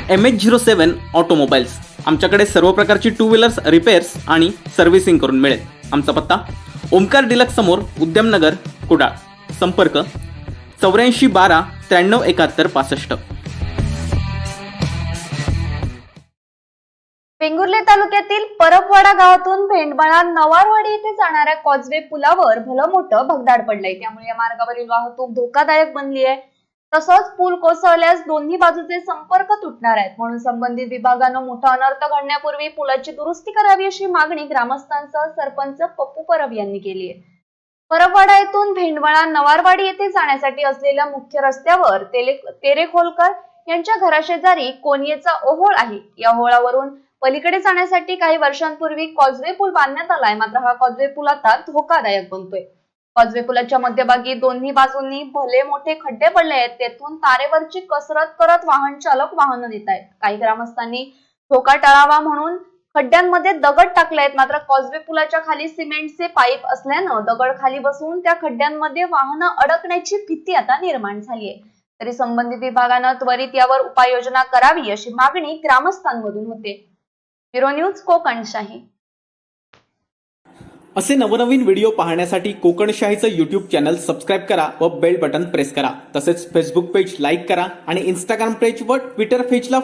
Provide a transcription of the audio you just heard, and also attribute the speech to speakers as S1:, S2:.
S1: MH07 automobiles. आमच्याकडे सर्व प्रकारची टू व्हीलर्स रिपेअर्स आणि सर्व्हिसिंग करून मिळेल। आमचा पत्ता ओमकार डिलक्स समोर, उद्यमनगर, कुडाळ। संपर्क 84 12 93 71 65।
S2: वेंगुर्ले तालुक्यातील परबवाडा गावातून भेंडमाळा नवारवाडी येथे जाणाऱ्या कॉजवे पुलावर भलं मोठं भगदाड पडलंय। त्यामुळे या मार्गावरील वाहतूक धोकादायक बनली आहे। तसंच पूल कोसळल्यास दोन्ही बाजूचे संपर्क तुटणार आहेत, म्हणून संबंधित विभागानं मोठा अनर्थ घडण्यापूर्वी पुलाची दुरुस्ती करावी अशी मागणी ग्रामस्थांसह सरपंच पप्पू परब यांनी केली आहे। परबवाडा येथून भेंडमाळा नवारवाडी येथे जाण्यासाठी असलेल्या मुख्य रस्त्यावर तेरेखोलकर यांच्या घराशेजारी कोणियेचा ओहोळ आहे। या ओहोळावरून पलीकडे जाण्यासाठी काही वर्षांपूर्वी कॉजवे पूल बांधण्यात आलाय, मात्र हा कॉजवे पूल आता धोकादायक बनतोय। कॉजवे पुलाच्या मध्यभागी दोन्ही बाजूंनी भले मोठे खड्डे पडले आहेत, तेथून तारेवरची कसरत करत वाहन चालक वाहनं नेत आहेत। काही ग्रामस्थांनी धोका टाळावा म्हणून खड्ड्यांमध्ये दगड टाकले आहेत, मात्र कॉजवे पुलाच्या खाली सिमेंटचे पाईप असल्यानं दगड खाली बसून त्या खड्ड्यांमध्ये वाहनं अडकण्याची भीती आता निर्माण झाली आहे। तरी संबंधित विभागानं त्वरित यावर उपाययोजना करावी अशी मागणी ग्रामस्थांमधून होते। Bureau news Kokanshahi.
S1: असे नवनवीन व्हिडिओ पाहण्यासाठी कोकणशाहीचं YouTube चॅनल सबस्क्राईब करा व बेल बटन प्रेस करा। तसेच फेसबुक पेज लाईक करा आणि इंस्टाग्राम पेज व ट्विटर पेजला